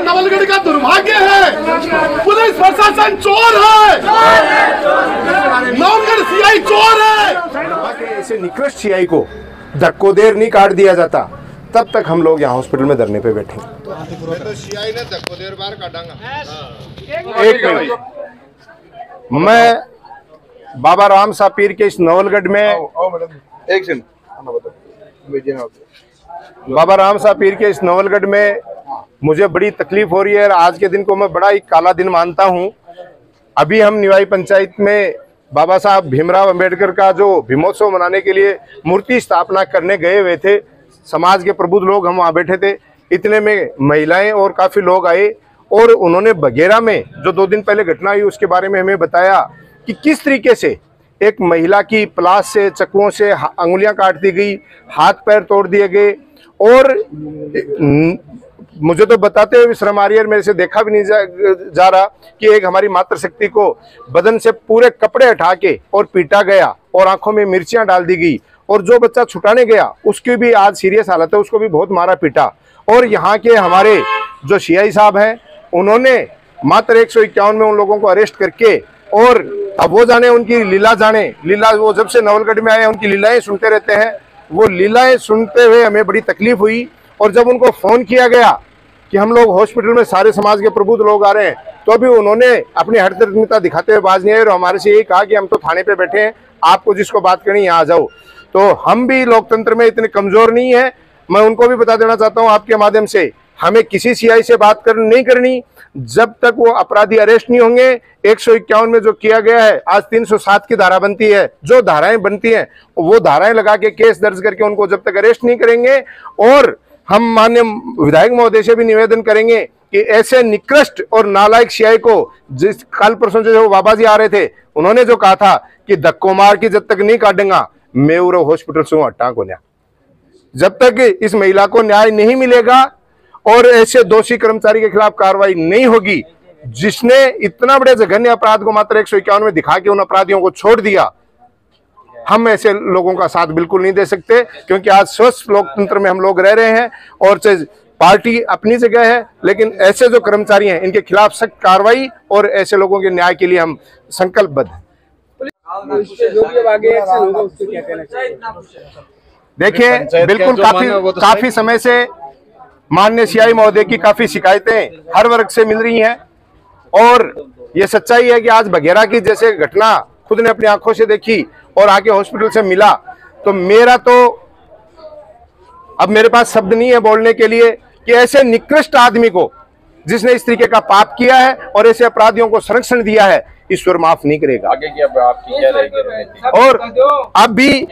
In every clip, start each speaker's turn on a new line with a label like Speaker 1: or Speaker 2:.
Speaker 1: नवलगढ़ का दुर्भाग्य है, पुलिस प्रशासन चोर है, नवलगढ़ सीआई चोर है।
Speaker 2: ऐसे निकृष्ट सीआई को धक्को देर नहीं काट दिया जाता, तब तक हम लोग यहाँ हॉस्पिटल में धरने पे बैठे।
Speaker 3: तो सीआई ने धक्को देर बार काटांगा।
Speaker 2: एक मिनट, मैं बाबा राम साहब पीर के इस नवलगढ़ में बाबा राम साहब पीर के इस नवलगढ़ में मुझे बड़ी तकलीफ हो रही है। आज के दिन को मैं बड़ा ही काला दिन मानता हूं। अभी हम निवाई पंचायत में बाबा साहब भीमराव अंबेडकर का जो भीमोत्सव मनाने के लिए मूर्ति स्थापना करने गए हुए थे, समाज के प्रबुद्ध लोग हम वहाँ बैठे थे। इतने में महिलाएं और काफ़ी लोग आए और उन्होंने बघेरा में जो 2 दिन पहले घटना हुई उसके बारे में हमें बताया कि किस तरीके से एक महिला की प्लास से, चक्कुओं से अंगुलियां काट दी गई, हाथ पैर तोड़ दिए गए। और मुझे तो बताते हुए शर्म आ रही है, मेरे से देखा भी नहीं जा रहा कि एक हमारी मातृशक्ति को बदन से पूरे कपड़े हटा के और पीटा गया और आंखों में मिर्चियां डाल दी गई। और जो बच्चा छुटाने गया उसकी भी आज सीरियस हालत है, उसको भी बहुत मारा पीटा। और यहाँ के हमारे जो सीआई साहब हैं उन्होंने मात्र 151 में उन लोगों को अरेस्ट करके, और अब वो जाने उनकी लीला जाने, लीला वो जब से नवलगढ़ में आए उनकी लीलाएं सुनते रहते हैं। वो लीलाएं सुनते हुए हमें बड़ी तकलीफ हुई। और जब उनको फोन किया गया कि हम लोग हॉस्पिटल में सारे समाज के प्रबुद्ध लोग आ रहे हैं, तो अभी उन्होंने अपनी हठधर्मिता दिखाते हुए बाज नहीं आए और हमारे से यही कहा कि हम तो थाने पे बैठे हैं, आपको जिसको बात करनी यहाँ आ जाओ। तो हम भी लोकतंत्र में इतने कमजोर नहीं है। मैं उनको भी बता देना चाहता हूँ आपके माध्यम से, हमें किसी सीआई से बात नहीं करनी जब तक वो अपराधी अरेस्ट नहीं होंगे। 151 में जो किया गया है, आज 307 की धारा बनती है, जो धाराएं बनती हैं वो धाराएं लगा के केस दर्ज करके उनको जब तक अरेस्ट नहीं करेंगे। और हम माननीय विधायक महोदय से भी निवेदन करेंगे कि ऐसे निकृष्ट और नालायक सीआई को, जिस कल परसों से जो बाबा जी आ रहे थे उन्होंने जो कहा था कि धक्को मार के जब तक नहीं काटेगा मैं उरो हॉस्पिटल से हटा को न्या, जब तक इस महिला को न्याय नहीं मिलेगा और ऐसे दोषी कर्मचारी के खिलाफ कार्रवाई नहीं होगी जिसने इतना बड़े जघन्य अपराध को मात्र 151 में दिखा के उन अपराधियों को छोड़ दिया, हम ऐसे लोगों का साथ बिल्कुल नहीं दे सकते। क्योंकि आज स्वस्थ लोकतंत्र में हम लोग रह रहे हैं और पार्टी अपनी जगह है, लेकिन ऐसे जो कर्मचारी हैं इनके खिलाफ सख्त कार्रवाई और ऐसे लोगों के न्याय के लिए हम संकल्पबद्ध हैं। देखिए, बिल्कुल काफी समय से माननीय सीआई महोदय की काफी शिकायतें हर वर्ग से मिल रही हैं और ये सच्चाई है कि आज बघेरा की जैसे घटना खुद ने अपनी आंखों से देखी और आके हॉस्पिटल से मिला, तो अब मेरे पास शब्द नहीं है बोलने के लिए कि ऐसे निकृष्ट आदमी को, जिसने इस तरीके का पाप किया है और ऐसे अपराधियों को संरक्षण दिया है, ईश्वर माफ नहीं करेगा।
Speaker 3: आगे की अब आपकी क्या रहेगी?
Speaker 2: और अब भी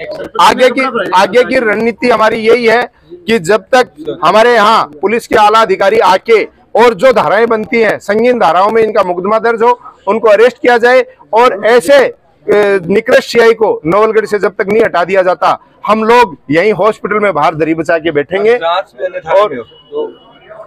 Speaker 2: आगे की रणनीति हमारी यही है कि जब तक हमारे यहाँ पुलिस के आला अधिकारी आके और जो धाराएं बनती हैं, संगीन धाराओं में इनका मुकदमा दर्ज हो, उनको अरेस्ट किया जाए और ऐसे निकृष्ट सीआई को नवलगढ़ से जब तक नहीं हटा दिया जाता, हम लोग यहीं हॉस्पिटल में बाहर दरी बचा के बैठेंगे। और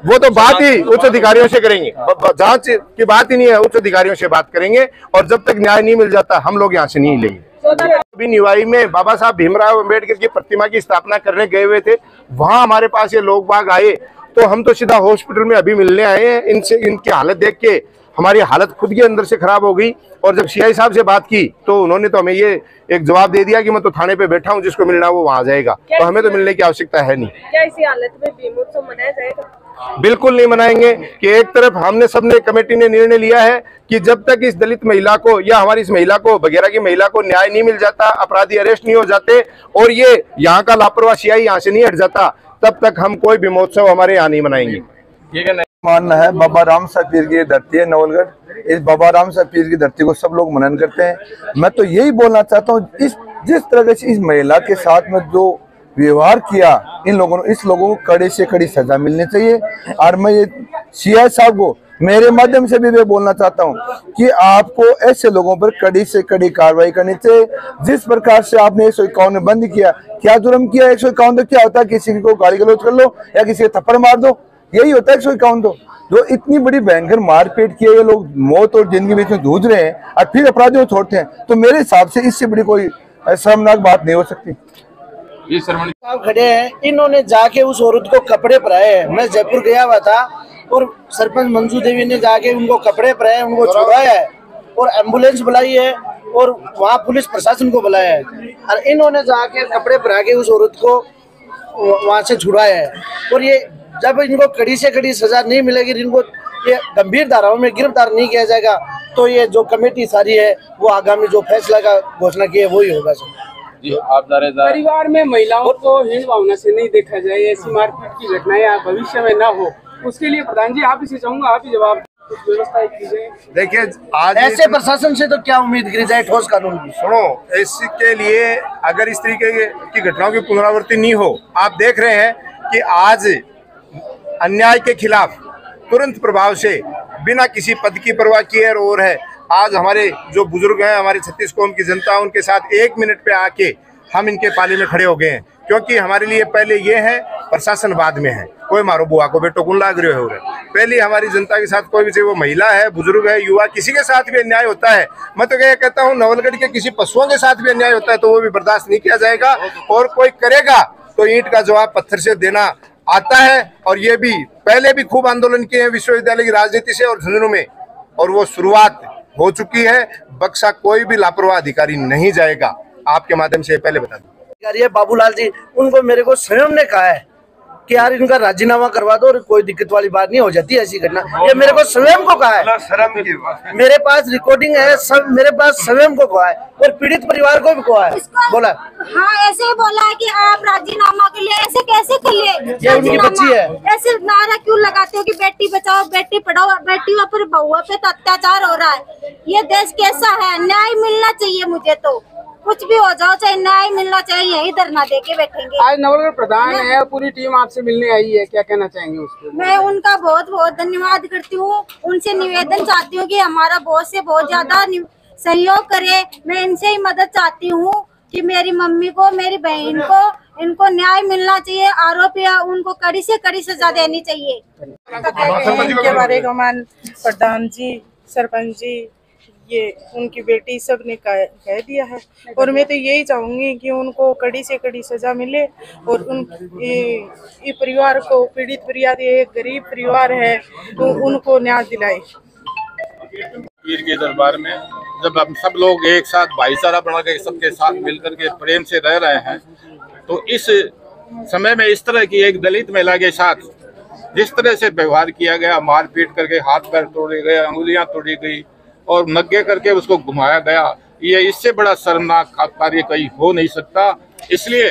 Speaker 2: वो तो बात ही उच्च अधिकारियों से करेंगे, जांच की बात ही नहीं है, उच्च अधिकारियों से बात करेंगे। और जब तक न्याय नहीं मिल जाता हम लोग यहाँ से नहीं लेंगे। अभी निवाई में बाबा साहब भीमराव अंबेडकर की प्रतिमा की स्थापना करने गए हुए थे, वहां हमारे पास ये लोग बाग आए, तो हम तो सीधा हॉस्पिटल में अभी मिलने आए हैं। इनसे इनकी हालत देख के हमारी हालत खुद के अंदर से खराब हो गई। और जब सीआई साहब से बात की तो उन्होंने तो हमें ये एक जवाब दे दिया कि मैं तो थाने पे बैठा हूँ, जिसको मिलना वो वहां जाएगा, तो हमें तो मिलने की आवश्यकता है नहीं।
Speaker 4: क्या इसी हालत में भीमोत्सव मनाया जाएगा?
Speaker 2: बिल्कुल नहीं मनाएंगे। कि एक तरफ हमने सबने कमेटी ने निर्णय लिया है कि जब तक इस दलित महिला को या हमारी इस महिला को, बघेरा की महिला को न्याय नहीं मिल जाता, अपराधी अरेस्ट नहीं हो जाते और ये यहाँ का लापरवाह सीआई यहाँ से नहीं हट जाता, तब तक हम कोई भी महोत्सव हमारे यहाँ नहीं मनाएंगे।
Speaker 5: मानना है बाबा राम साहब पीर की धरती है नवलगढ़, इस बाबा राम साहब पीर की धरती को सब लोग मनन करते हैं। मैं तो यही बोलना चाहता हूँ, जिस तरह से इस महिला के साथ में जो व्यवहार किया इस लोगों को कड़े से कड़ी सजा मिलनी चाहिए। और मैं ये सीआई साहब को मेरे माध्यम से भी मैं बोलना चाहता हूँ कि आपको ऐसे लोगों पर कड़ी से कड़ी कार्रवाई करनी चाहिए। जिस प्रकार से आपने 151 में बंद किया, क्या जुर्म किया? 151 तो क्या होता है? किसी को गाली गलौज कर लो या किसी को थप्पड़ मार दो, यही होता है 151। तो जो इतनी बड़ी भयंकर मारपीट किए ये लोग मौत और जिंदगी बीच में जूझ रहे हैं और फिर अपराधियों को छोड़ते हैं, तो मेरे हिसाब से इससे बड़ी कोई शर्मनाक बात नहीं हो सकती।
Speaker 6: ये साहब खड़े हैं, इन्होंने जाके उस औरत को कपड़े पहनाए हैं। मैं जयपुर गया हुआ था, और सरपंच मंजू देवी ने जाके उनको कपड़े पहनाए, उनको छुड़ाया है और एम्बुलेंस बुलाई है और वहाँ पुलिस प्रशासन को बुलाया है और इन्होंने जाके कपड़े पहना के उस औरत को वहाँ से छुड़ाया है। और ये जब इनको कड़ी से कड़ी सजा नहीं मिलेगी, इनको ये गंभीर धाराओं में गिरफ्तार नहीं किया जाएगा, तो ये जो कमेटी सारी है वो आगामी जो फैसला का घोषणा की है वही होगा।
Speaker 7: जी, आप परिवार में महिलाओं को हीन भावना से नहीं देखा जाए, ऐसी मारपीट की घटनाएं भविष्य में न हो, उसके लिए प्रधान जी आप इसे चाहूंगा, आप ही जवाब व्यवस्था कीजिए।
Speaker 2: देखिए, आज
Speaker 6: ऐसे प्रशासन से तो क्या उम्मीद करी जाए ठोस कानून की।
Speaker 2: सुनो, इसके लिए अगर इस तरीके की घटनाओं की पुनरावृत्ति नहीं हो, आप देख रहे हैं कि आज अन्याय के खिलाफ तुरंत प्रभाव से बिना किसी पद की परवाह किए रो है। आज हमारे जो बुजुर्ग हैं, हमारी 36 कौम की जनता, उनके साथ 1 मिनट पे आके हम इनके पाले में खड़े हो गए हैं, क्योंकि हमारे लिए पहले ये है, प्रशासन बाद में है। कोई मारो बुआ को बेटो कुन लाग रहे हो रहे, पहले हमारी जनता के साथ कोई भी, वो महिला है, बुजुर्ग है, युवा, किसी के साथ भी अन्याय होता है। मैं तो क्या कहता हूँ, नवलगढ़ के किसी पशुओं के साथ भी अन्याय होता है तो वो भी बर्दाश्त नहीं किया जाएगा, और कोई करेगा तो ईंट का जवाब पत्थर से देना आता है। और ये भी पहले भी खूब आंदोलन किए हैं विश्वविद्यालय की राजनीति से और झुंझुनू में, और वो शुरुआत हो चुकी है। बक्सा कोई भी लापरवाह अधिकारी नहीं जाएगा। आपके माध्यम से पहले बता दूं,
Speaker 6: बाबूलाल जी, उनको मेरे को स्वयं ने कहा है कि यार इनका राजीनामा करवा दो और कोई दिक्कत वाली बात नहीं हो जाती ऐसी घटना, ये मेरे को स्वयं को कहा है।
Speaker 2: शर्म की बात,
Speaker 6: मेरे पास रिकॉर्डिंग है, सब मेरे पास स्वयं को कहा है और पीड़ित परिवार को भी कहा है, बोला।
Speaker 8: हाँ, ऐसे ही बोला है कि आप राजीनामा के लिए ऐसे कैसे कर लिए,
Speaker 6: ये उनकी बच्ची है।
Speaker 8: ऐसे नारा क्यों लगाते हो कि बेटी बचाओ बेटी पढ़ाओ, बेटियों पर बहुओं पे तो अत्याचार हो रहा है। ये देश कैसा है, न्याय मिलना चाहिए। मुझे तो कुछ भी हो जाओ, चाहे न्याय मिलना चाहिए, यही धरना देके बैठेंगे।
Speaker 7: आज नवलगढ़ प्रधान है, पूरी टीम आपसे मिलने आई है, क्या कहना चाहेंगे उसको?
Speaker 8: मैं उनका बहुत बहुत धन्यवाद करती हूँ, उनसे निवेदन चाहती हूँ कि हमारा बहुत से बहुत ज्यादा सहयोग करे। मैं इनसे ही मदद चाहती हूँ कि मेरी मम्मी को, मेरी बहन को, इनको न्याय मिलना चाहिए। आरोपी उनको कड़ी से कड़ी सजा देनी चाहिए।
Speaker 9: इनके बारे में प्रधान जी, सरपंच जी, ये उनकी बेटी सब ने कह दिया है, और मैं तो यही चाहूंगी कि उनको कड़ी से कड़ी सजा मिले और ये परिवार को, पीड़ित परिवार, ये गरीब परिवार है, तो उनको न्याय दिलाए।
Speaker 7: पीर के दरबार में जब हम सब लोग एक साथ भाईचारा बना के सबके साथ मिलकर के प्रेम से रह रहे हैं, तो इस समय में इस तरह की एक दलित महिला के साथ जिस तरह से व्यवहार किया गया, मारपीट करके हाथ पैर तोड़े गए, अंगुलियां तोड़ी गई और नंगे करके उसको घुमाया गया, ये इससे बड़ा शर्मनाक कार्य कहीं हो नहीं सकता। इसलिए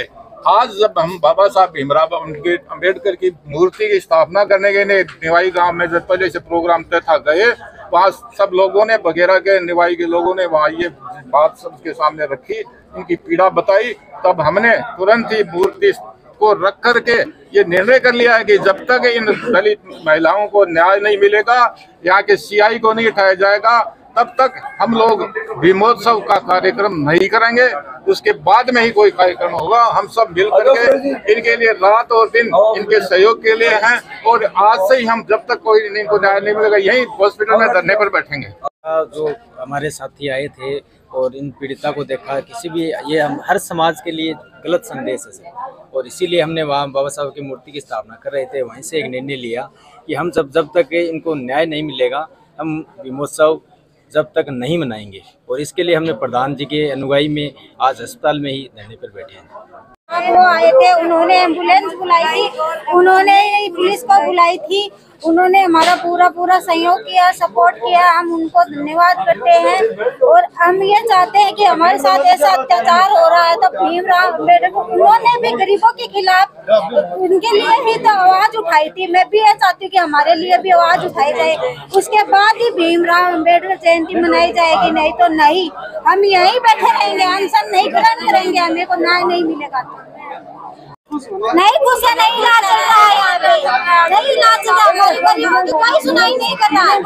Speaker 7: आज जब हम बाबा साहब भीमराव अम्बेडकर की मूर्ति की स्थापना करने के लिए निवाई गांव में जब पहले से प्रोग्राम तय था गए, वहाँ सब लोगों ने, बघेरा के निवाई के लोगों ने वहाँ ये बात सबके सामने रखी, इनकी पीड़ा बताई, तब हमने तुरंत ही मूर्ति को रख करके ये निर्णय कर लिया है कि जब तक इन दलित महिलाओं को न्याय नहीं मिलेगा, यहाँ के सीआई को नहीं उठाया जाएगा, तब तक हम लोग भीमोत्सव का कार्यक्रम नहीं करेंगे। उसके बाद में ही कोई कार्यक्रम होगा। हम सब मिल करके इनके लिए रात और दिन इनके सहयोग के लिए हैं, और आज से ही हम जब तक कोई इनको न्याय नहीं मिलेगा यही हॉस्पिटल में धरने पर बैठेंगे।
Speaker 10: जो हमारे साथी आए थे और इन पीड़िता को देखा, किसी भी ये हम हर समाज के लिए गलत संदेश है, और इसीलिए हमने वहाँ बाबा साहब की मूर्ति की स्थापना कर रहे थे। वहीं से एक निर्णय लिया कि हम जब तक इनको न्याय नहीं मिलेगा, हम भीमोत्सव जब तक नहीं मनाएंगे, और इसके लिए हमने प्रधान जी के अनुगाई में आज अस्पताल में ही धरने पर बैठे हैं।
Speaker 8: वो आए थे, उन्होंने एम्बुलेंस बुलाई थी, उन्होंने पुलिस को बुलाई थी, उन्होंने हमारा पूरा सहयोग किया, सपोर्ट किया। हम उनको धन्यवाद करते हैं, और हम ये चाहते हैं कि हमारे साथ ऐसा अत्याचार हो रहा है तो भीमराव अम्बेडकर, उन्होंने भी गरीबों के खिलाफ, उनके लिए ही तो आवाज उठाई थी। मैं भी ये चाहती हूँ कि हमारे लिए भी आवाज उठाई जाए, उसके बाद ही भीमराव अम्बेडकर जयंती मनाई जाएगी, नहीं तो नहीं। हम यहीं बैठे रहेंगे, अनशन नहीं ग्रहण करेंगे, हमें को न्याय नहीं मिलेगा। नहीं, गुस्सा नहीं, इलाज चल रहा है यहाँ पे, नहीं इलाज चल रहा है, कोई सुनाई नहीं कर रहा है।